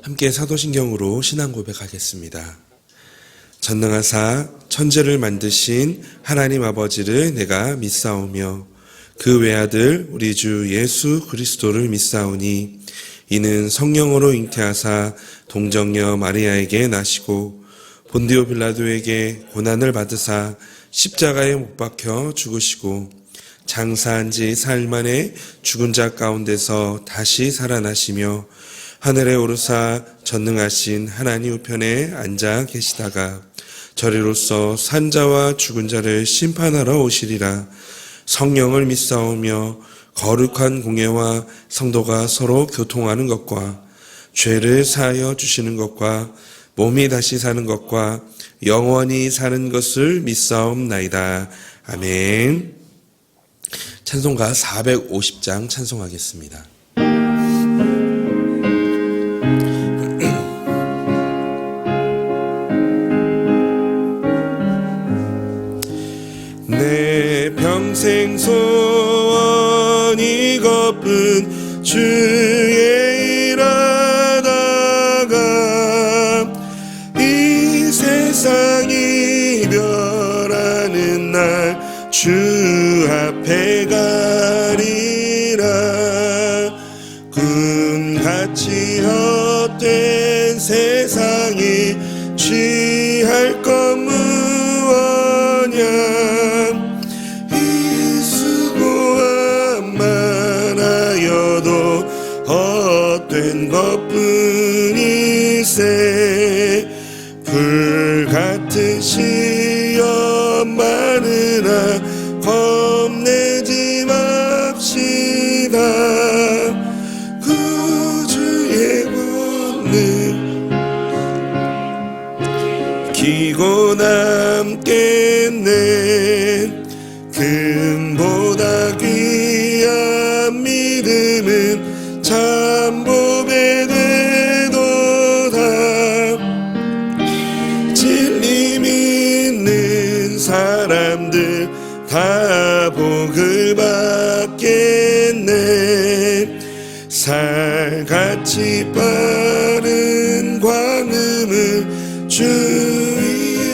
함께 사도신경으로 신앙 고백하겠습니다. 전능하사 천지를 만드신 하나님 아버지를 내가 믿사오며 그 외아들 우리 주 예수 그리스도를 믿사오니 이는 성령으로 잉태하사 동정녀 마리아에게 나시고 본디오 빌라도에게 고난을 받으사 십자가에 못 박혀 죽으시고 장사한 지 사흘 만에 죽은 자 가운데서 다시 살아나시며 하늘에 오르사 전능하신 하나님 우편에 앉아 계시다가 저리로서 산자와 죽은 자를 심판하러 오시리라. 성령을 믿사오며 거룩한 공예와 성도가 서로 교통하는 것과 죄를 사하여 주시는 것과 몸이 다시 사는 것과 영원히 사는 것을 믿사옵나이다. 아멘. 찬송가 450장 찬송하겠습니다. 내 평생 소원 이것뿐 주의 일하다가 이 세상 이별하는 날 주 앞에 가리라. 꿈같이 헛된 세상이 취할 것 무엇냐. 이 수고함 많아여도 헛된 것뿐일세. 불같은 시험 많으나 겁내지 맙시다. 구주의 권능 기고 남겠네. 금보다 귀한 믿음은 참 보배 되도다. 진리 믿는 사람들 다 복을 받겠네. 살같이 빠른 광음을 주위에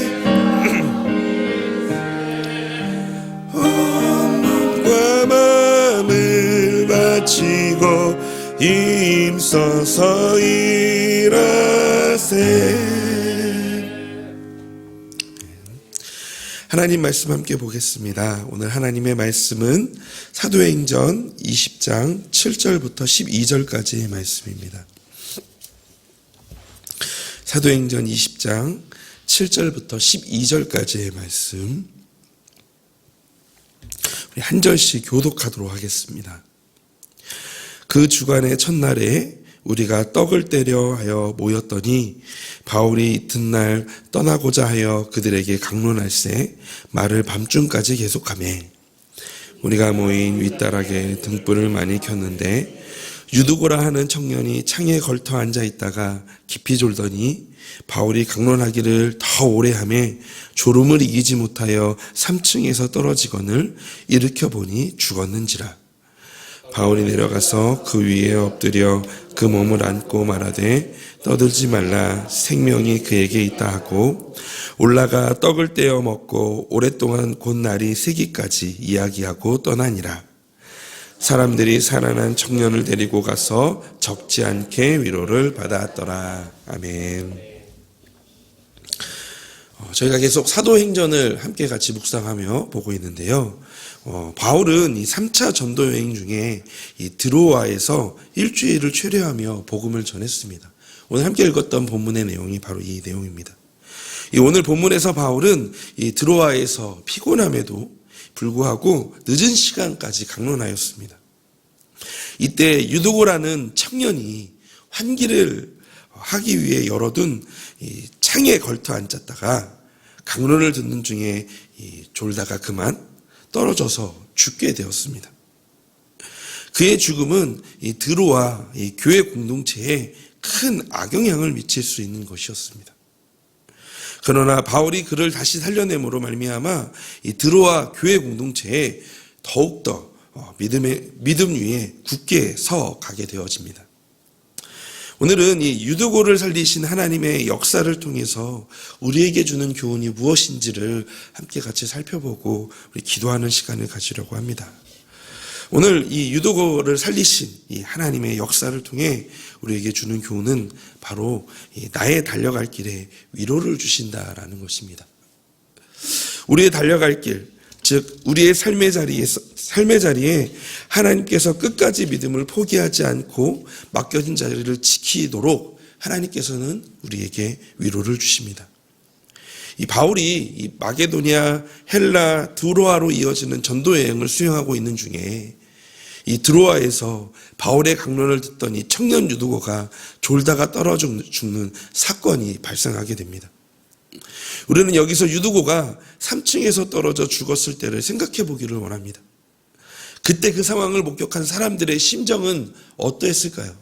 온몸과 마음을 바치고 힘써서 일하세. 하나님 말씀 함께 보겠습니다. 오늘 하나님의 말씀은 사도행전 20장 7절부터 12절까지의 말씀입니다. 사도행전 20장 7절부터 12절까지의 말씀, 우리 한 절씩 교독하도록 하겠습니다. 그 주간의 첫날에 우리가 떡을 떼려 하여 모였더니 바울이 이튿날 떠나고자 하여 그들에게 강론할세 말을 밤중까지 계속하매 우리가 모인 윗다락에 등불을 많이 켰는데 유두고라 하는 청년이 창에 걸터 앉아 있다가 깊이 졸더니 바울이 강론하기를 더 오래 하매 졸음을 이기지 못하여 3층에서 떨어지거늘 일으켜 보니 죽었는지라. 바울이 내려가서 그 위에 엎드려 그 몸을 안고 말하되 떠들지 말라, 생명이 그에게 있다 하고 올라가 떡을 떼어 먹고 오랫동안 곧 날이 새기까지 이야기하고 떠나니라. 사람들이 살아난 청년을 데리고 가서 적지 않게 위로를 받았더라. 아멘. 저희가 계속 사도행전을 함께 같이 묵상하며 보고 있는데요. 바울은 이 3차 전도 여행 중에 이 드로아에서 일주일을 최뢰하며 복음을 전했습니다. 오늘 함께 읽었던 본문의 내용이 바로 이 내용입니다. 이 오늘 본문에서 바울은 이 드로아에서 피곤함에도 불구하고 늦은 시간까지 강론하였습니다. 이때 유두고라는 청년이 환기를 하기 위해 열어둔 이 창에 걸터 앉았다가 강론을 듣는 중에 졸다가 그만 떨어져서 죽게 되었습니다. 그의 죽음은 이 드로아 이 교회 공동체에 큰 악영향을 미칠 수 있는 것이었습니다. 그러나 바울이 그를 다시 살려냄으로 말미암아 이 드로아 교회 공동체에 더욱더 믿음 위에 굳게 서 가게 되어집니다. 오늘은 이 유두고를 살리신 하나님의 역사를 통해서 우리에게 주는 교훈이 무엇인지를 함께 같이 살펴보고 우리 기도하는 시간을 가지려고 합니다. 오늘 이 유두고를 살리신 이 하나님의 역사를 통해 우리에게 주는 교훈은 바로 나의 달려갈 길에 위로를 주신다라는 것입니다. 우리의 달려갈 길, 즉 우리의 삶의 자리에 하나님께서 끝까지 믿음을 포기하지 않고 맡겨진 자리를 지키도록 하나님께서는 우리에게 위로를 주십니다. 이 바울이 이 마게도니아, 헬라, 드로아로 이어지는 전도 여행을 수행하고 있는 중에 이 드로아에서 바울의 강론을 듣던 이 청년 유두고가 졸다가 떨어져 죽는 사건이 발생하게 됩니다. 우리는 여기서 유두고가 3층에서 떨어져 죽었을 때를 생각해 보기를 원합니다. 그때 그 상황을 목격한 사람들의 심정은 어떠했을까요?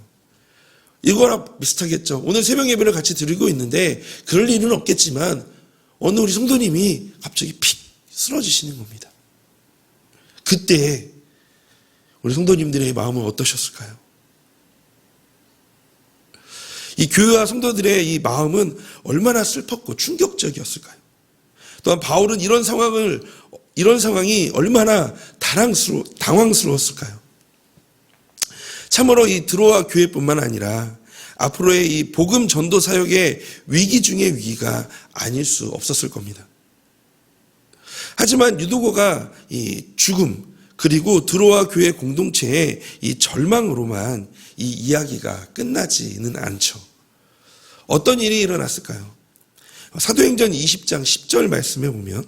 이거랑 비슷하겠죠. 오늘 새벽 예배를 같이 드리고 있는데 그럴 일은 없겠지만 어느 우리 성도님이 갑자기 픽 쓰러지시는 겁니다. 그때 우리 성도님들의 마음은 어떠셨을까요? 이 교회와 성도들의 이 마음은 얼마나 슬펐고 충격적이었을까요? 또한 바울은 이런 상황이 얼마나 당황스러웠을까요? 참으로 이 드로아 교회뿐만 아니라 앞으로의 이 복음 전도 사역의 위기 중의 위기가 아닐 수 없었을 겁니다. 하지만 유두고가 이 죽음 그리고 드로아 교회 공동체의 이 절망으로만 이 이야기가 끝나지는 않죠. 어떤 일이 일어났을까요? 사도행전 20장 10절 말씀에 보면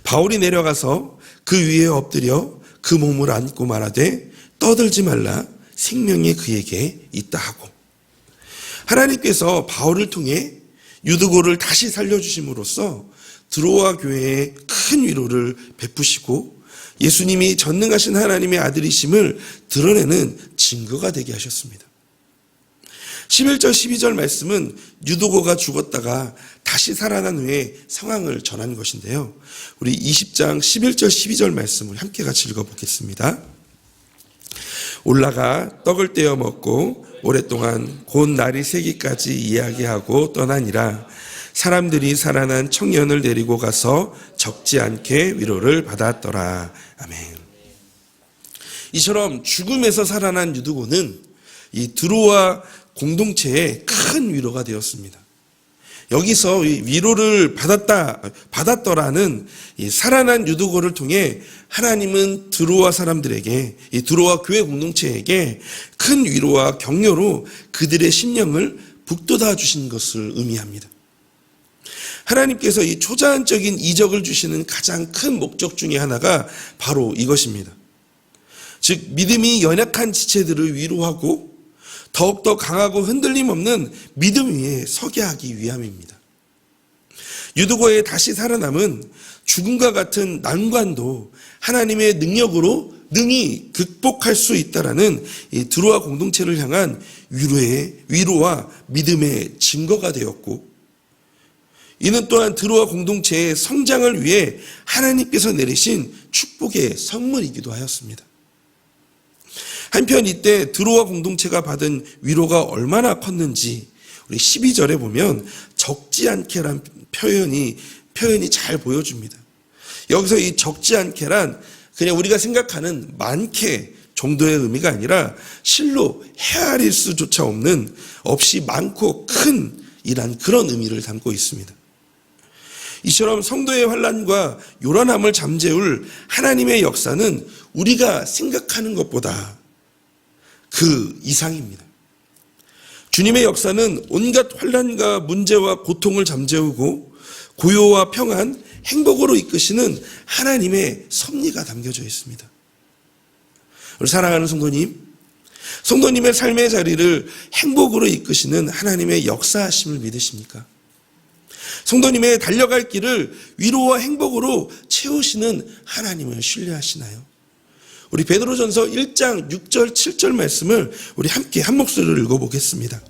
바울이 내려가서 그 위에 엎드려 그 몸을 안고 말하되 떠들지 말라 생명이 그에게 있다 하고, 하나님께서 바울을 통해 유두고를 다시 살려주심으로써 드로아 교회에 큰 위로를 베푸시고 예수님이 전능하신 하나님의 아들이심을 드러내는 증거가 되게 하셨습니다. 11절 12절 말씀은 유두고가 죽었다가 다시 살아난 후에 상황을 전한 것인데요. 우리 20장 11절 12절 말씀을 함께 같이 읽어보겠습니다. 올라가 떡을 떼어 먹고 오랫동안 곧 날이 새기까지 이야기하고 떠나니라. 사람들이 살아난 청년을 데리고 가서 적지 않게 위로를 받았더라. 아멘. 이처럼 죽음에서 살아난 유두고는 이 드로아 공동체에 큰 위로가 되었습니다. 여기서 이 위로를 받았더라는 이 살아난 유두고를 통해 하나님은 드로아 사람들에게, 이 드로아 교회 공동체에게 큰 위로와 격려로 그들의 심령을 북돋아 주신 것을 의미합니다. 하나님께서 이 초자연적인 이적을 주시는 가장 큰 목적 중에 하나가 바로 이것입니다. 즉 믿음이 연약한 지체들을 위로하고 더욱더 강하고 흔들림 없는 믿음 위에 서게 하기 위함입니다. 유두고의 다시 살아남은 죽음과 같은 난관도 하나님의 능력으로 능히 극복할 수 있다라는 이 드로아 공동체를 향한 위로와 믿음의 증거가 되었고, 이는 또한 드로아 공동체의 성장을 위해 하나님께서 내리신 축복의 선물이기도 하였습니다. 한편 이때 드로아 공동체가 받은 위로가 얼마나 컸는지 우리 12절에 보면 적지 않게란 표현이 잘 보여줍니다. 여기서 이 적지 않게란 그냥 우리가 생각하는 많게 정도의 의미가 아니라 실로 헤아릴 수조차 없이 많고 큰 이란 그런 의미를 담고 있습니다. 이처럼 성도의 환난과 요란함을 잠재울 하나님의 역사는 우리가 생각하는 것보다 그 이상입니다. 주님의 역사는 온갖 환난과 문제와 고통을 잠재우고 고요와 평안, 행복으로 이끄시는 하나님의 섭리가 담겨져 있습니다. 우리 사랑하는 성도님의 삶의 자리를 행복으로 이끄시는 하나님의 역사하심을 믿으십니까? 성도님의 달려갈 길을 위로와 행복으로 채우시는 하나님을 신뢰하시나요? 우리 베드로전서 1장 6절 7절 말씀을 우리 함께 한 목소리로 읽어보겠습니다.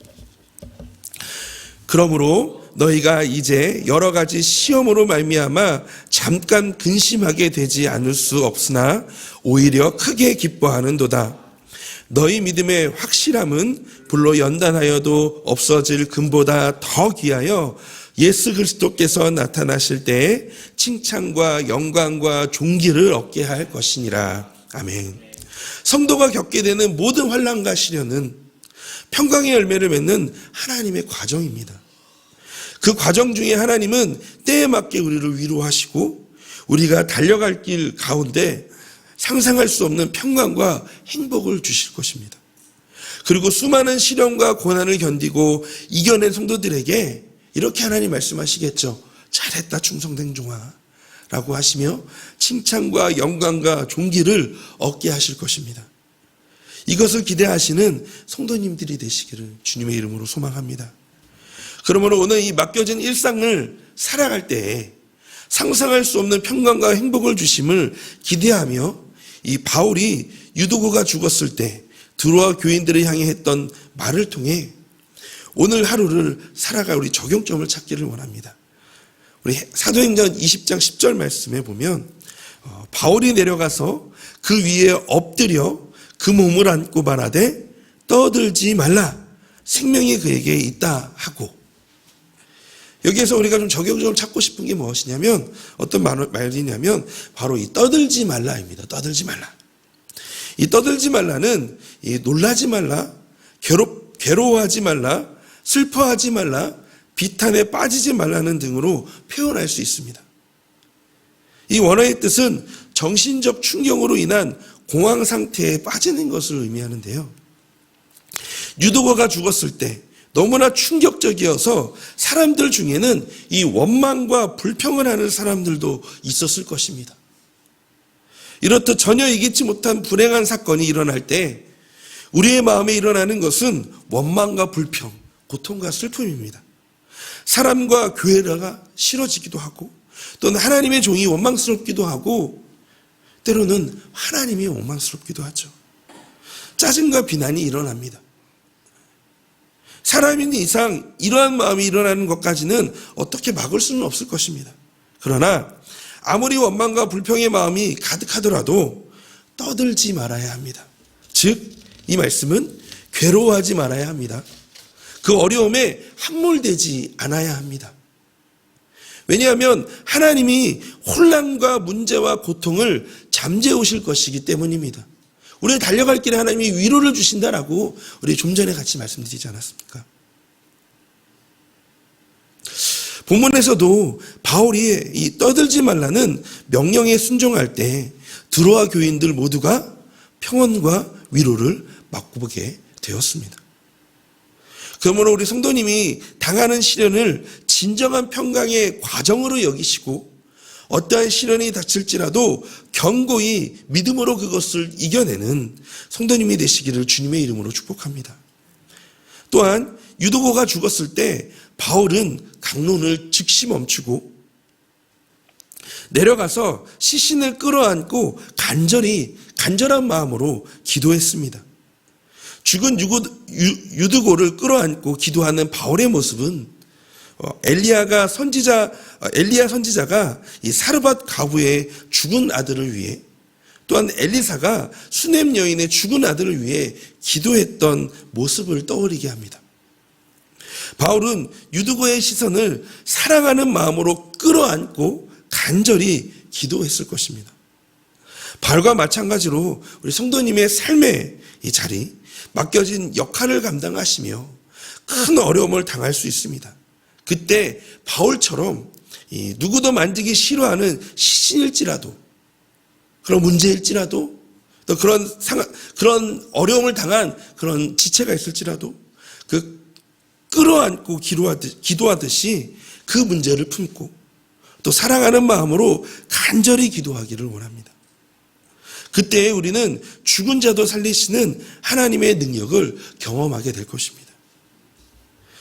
그러므로 너희가 이제 여러 가지 시험으로 말미암아 잠깐 근심하게 되지 않을 수 없으나 오히려 크게 기뻐하는도다. 너희 믿음의 확실함은 불로 연단하여도 없어질 금보다 더 귀하여 예수 그리스도께서 나타나실 때에 칭찬과 영광과 존귀를 얻게 할 것이니라. 아멘. 성도가 겪게 되는 모든 환난과 시련은 평강의 열매를 맺는 하나님의 과정입니다. 그 과정 중에 하나님은 때에 맞게 우리를 위로하시고 우리가 달려갈 길 가운데 상상할 수 없는 평강과 행복을 주실 것입니다. 그리고 수많은 시련과 고난을 견디고 이겨낸 성도들에게 이렇게 하나님 말씀하시겠죠. 잘했다 충성된 종아 라고 하시며 칭찬과 영광과 존귀를 얻게 하실 것입니다. 이것을 기대하시는 성도님들이 되시기를 주님의 이름으로 소망합니다. 그러므로 오늘 이 맡겨진 일상을 살아갈 때에 상상할 수 없는 평강과 행복을 주심을 기대하며 이 바울이 유두고가 죽었을 때 드로아 교인들을 향해 했던 말을 통해 오늘 하루를 살아갈 우리 적용점을 찾기를 원합니다. 우리 사도행전 20장 10절 말씀에 보면 바울이 내려가서 그 위에 엎드려 그 몸을 안고 말하되 떠들지 말라 생명이 그에게 있다 하고, 여기에서 우리가 좀 적용점을 찾고 싶은 게 무엇이냐면 어떤 말이냐면 바로 이 떠들지 말라입니다. 떠들지 말라. 이 떠들지 말라는 이 놀라지 말라, 괴로워하지 말라, 슬퍼하지 말라, 비탄에 빠지지 말라는 등으로 표현할 수 있습니다. 이 원어의 뜻은 정신적 충격으로 인한 공황 상태에 빠지는 것을 의미하는데요. 유두고가 죽었을 때 너무나 충격적이어서 사람들 중에는 이 원망과 불평을 하는 사람들도 있었을 것입니다. 이렇듯 전혀 예기치 못한 불행한 사건이 일어날 때 우리의 마음에 일어나는 것은 원망과 불평, 고통과 슬픔입니다. 사람과 교회가 싫어지기도 하고 또는 하나님의 종이 원망스럽기도 하고 때로는 하나님이 원망스럽기도 하죠. 짜증과 비난이 일어납니다. 사람인 이상 이러한 마음이 일어나는 것까지는 어떻게 막을 수는 없을 것입니다. 그러나 아무리 원망과 불평의 마음이 가득하더라도 떠들지 말아야 합니다. 즉, 이 말씀은 괴로워하지 말아야 합니다. 그 어려움에 함몰되지 않아야 합니다. 왜냐하면 하나님이 혼란과 문제와 고통을 잠재우실 것이기 때문입니다. 우리가 달려갈 길에 하나님이 위로를 주신다라고 우리 좀 전에 같이 말씀드리지 않았습니까? 본문에서도 바울이 이 떠들지 말라는 명령에 순종할 때 드로아 교인들 모두가 평온과 위로를 맛보게 되었습니다. 그러므로 우리 성도님이 당하는 시련을 진정한 평강의 과정으로 여기시고 어떠한 시련이 닥칠지라도 견고히 믿음으로 그것을 이겨내는 성도님이 되시기를 주님의 이름으로 축복합니다. 또한 유두고가 죽었을 때 바울은 강론을 즉시 멈추고 내려가서 시신을 끌어안고 간절한 마음으로 기도했습니다. 죽은 유두고를 끌어안고 기도하는 바울의 모습은 엘리야 선지자가 이 사르밧 가부의 죽은 아들을 위해 또한 엘리사가 수넴 여인의 죽은 아들을 위해 기도했던 모습을 떠올리게 합니다. 바울은 유두고의 시선을 사랑하는 마음으로 끌어안고 간절히 기도했을 것입니다. 바울과 마찬가지로 우리 성도님의 삶의 이 자리, 맡겨진 역할을 감당하시며 큰 어려움을 당할 수 있습니다. 그때 바울처럼 누구도 만지기 싫어하는 시신일지라도, 그런 문제일지라도, 또 그런 어려움을 당한 그런 지체가 있을지라도 그 끌어안고 기도하듯이 그 문제를 품고 또 사랑하는 마음으로 간절히 기도하기를 원합니다. 그때 우리는 죽은 자도 살리시는 하나님의 능력을 경험하게 될 것입니다.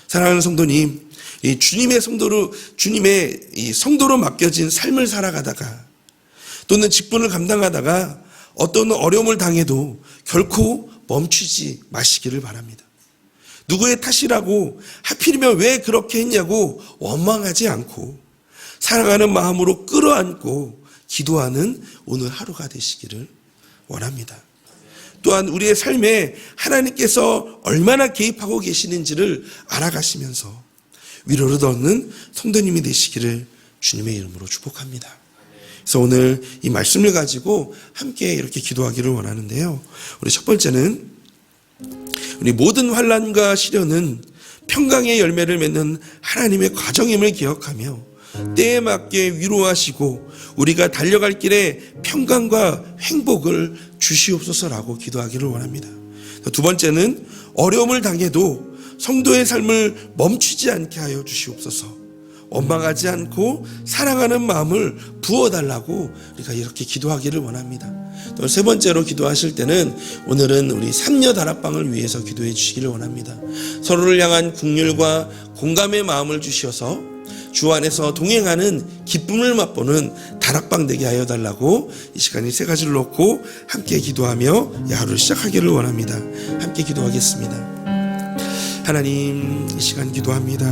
사랑하는 성도님, 주님의 이 성도로 맡겨진 삶을 살아가다가 또는 직분을 감당하다가 어떤 어려움을 당해도 결코 멈추지 마시기를 바랍니다. 누구의 탓이라고 하필이면 왜 그렇게 했냐고 원망하지 않고 사랑하는 마음으로 끌어안고 기도하는 오늘 하루가 되시기를 원합니다. 또한 우리의 삶에 하나님께서 얼마나 개입하고 계시는지를 알아가시면서 위로를 얻는 성도님이 되시기를 주님의 이름으로 축복합니다. 그래서 오늘 이 말씀을 가지고 함께 이렇게 기도하기를 원하는데요. 우리 첫 번째는 우리 모든 환난과 시련은 평강의 열매를 맺는 하나님의 과정임을 기억하며 때에 맞게 위로하시고 우리가 달려갈 길에 평강과 행복을 주시옵소서라고 기도하기를 원합니다. 두 번째는 어려움을 당해도 성도의 삶을 멈추지 않게 하여 주시옵소서. 원망하지 않고 사랑하는 마음을 부어달라고 우리가 이렇게 기도하기를 원합니다. 또 세 번째로 기도하실 때는 오늘은 우리 삼녀 다락방을 위해서 기도해 주시기를 원합니다. 서로를 향한 긍휼과 공감의 마음을 주셔서 주 안에서 동행하는 기쁨을 맛보는 다락방 되게 하여 달라고 이 시간에 세 가지를 놓고 함께 기도하며 하루를 시작하기를 원합니다. 함께 기도하겠습니다. 하나님, 이 시간 기도합니다.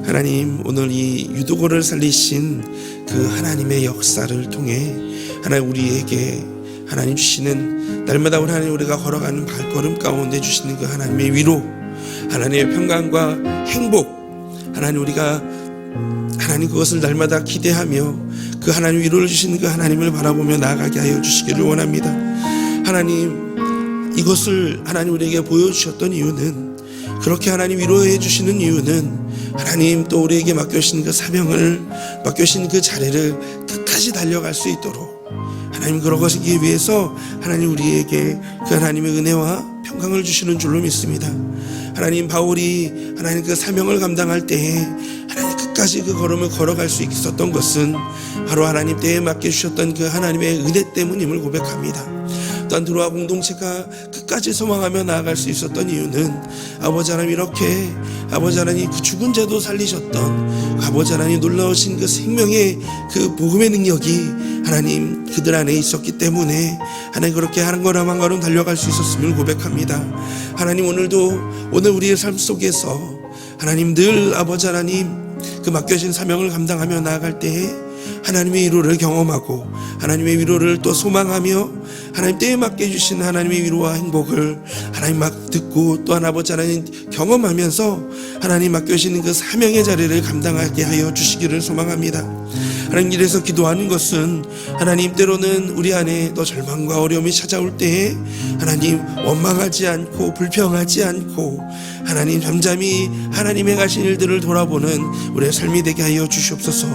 하나님, 오늘 이 유두고를 살리신 그 하나님의 역사를 통해 하나님 우리에게 하나님 주시는 날마다 하나님 우리가 걸어가는 발걸음 가운데 주시는 그 하나님의 위로, 하나님의 평강과 행복, 하나님 우리가 하나님 그것을 날마다 기대하며 그 하나님 위로를 주시는 그 하나님을 바라보며 나아가게 하여 주시기를 원합니다. 하나님, 이것을 하나님 우리에게 보여주셨던 이유는, 그렇게 하나님 위로해 주시는 이유는 하나님 또 우리에게 맡겨주신 그 사명을, 맡겨주신 그 자리를 끝까지 달려갈 수 있도록 하나님 그런 것이기 위해서 하나님 우리에게 그 하나님의 은혜와 평강을 주시는 줄로 믿습니다. 하나님 바울이 하나님 그 사명을 감당할 때에 하나님 끝까지 그 걸음을 걸어갈 수 있었던 것은 바로 하나님 때에 맡겨주셨던 그 하나님의 은혜 때문임을 고백합니다. 또한 들어와 공동체가 끝까지 소망하며 나아갈 수 있었던 이유는 아버지 하나님 이렇게 아버지 하나님 그 죽은 자도 살리셨던 아버지 하나님 놀라우신 그 생명의 그 복음의 능력이 하나님 그들 안에 있었기 때문에 하나님 그렇게 한 걸음 한 걸음 달려갈 수 있었음을 고백합니다. 하나님 오늘 우리의 삶 속에서 하나님 늘 아버지 하나님 그 맡겨진 사명을 감당하며 나아갈 때에 하나님의 위로를 경험하고 하나님의 위로를 또 소망하며 하나님 때에 맞게 주신 하나님의 위로와 행복을 하나님 막 듣고 또한 아버지 하나님 경험하면서 하나님 맡겨주시는 그 사명의 자리를 감당하게 하여 주시기를 소망합니다. 하나님, 이래서 기도하는 것은 하나님 때로는 우리 안에 또 절망과 어려움이 찾아올 때에 하나님 원망하지 않고 불평하지 않고 하나님 잠잠히 하나님의 가신 일들을 돌아보는 우리의 삶이 되게 하여 주시옵소서.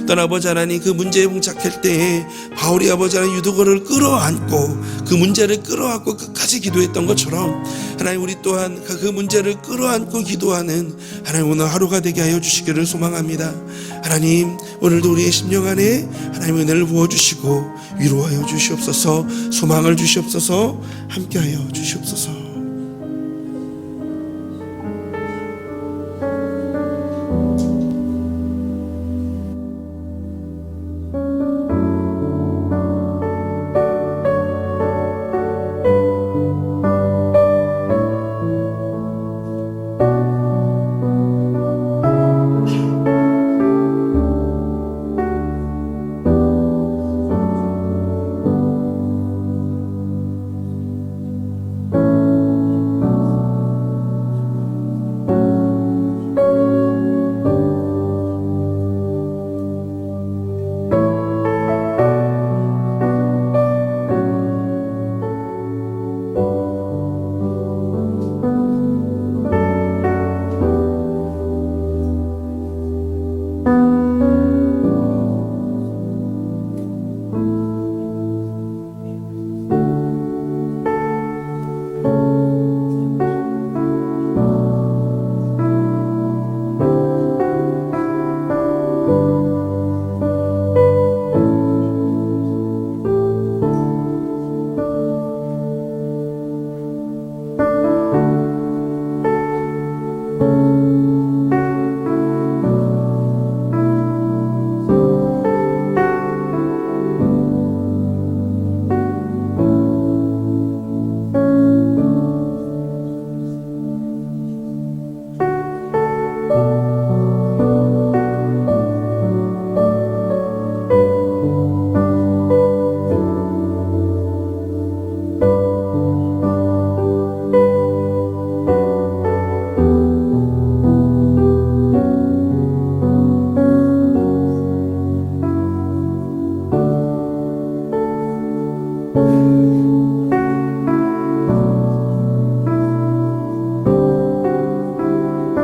또한 아버지 하나님 그 문제에 봉착할 때에 바울이 아버지 하나님 유두고를 끌어안고 그 문제를 끌어안고 끝까지 기도했던 것처럼 하나님 우리 또한 그 문제를 끌어안고 기도하는 하나님 오늘 하루가 되게 하여 주시기를 소망합니다. 하나님 오늘도 우리의 심령 안에 하나님 은혜를 부어주시고 위로하여 주시옵소서. 소망을 주시옵소서. 함께하여 주시옵소서.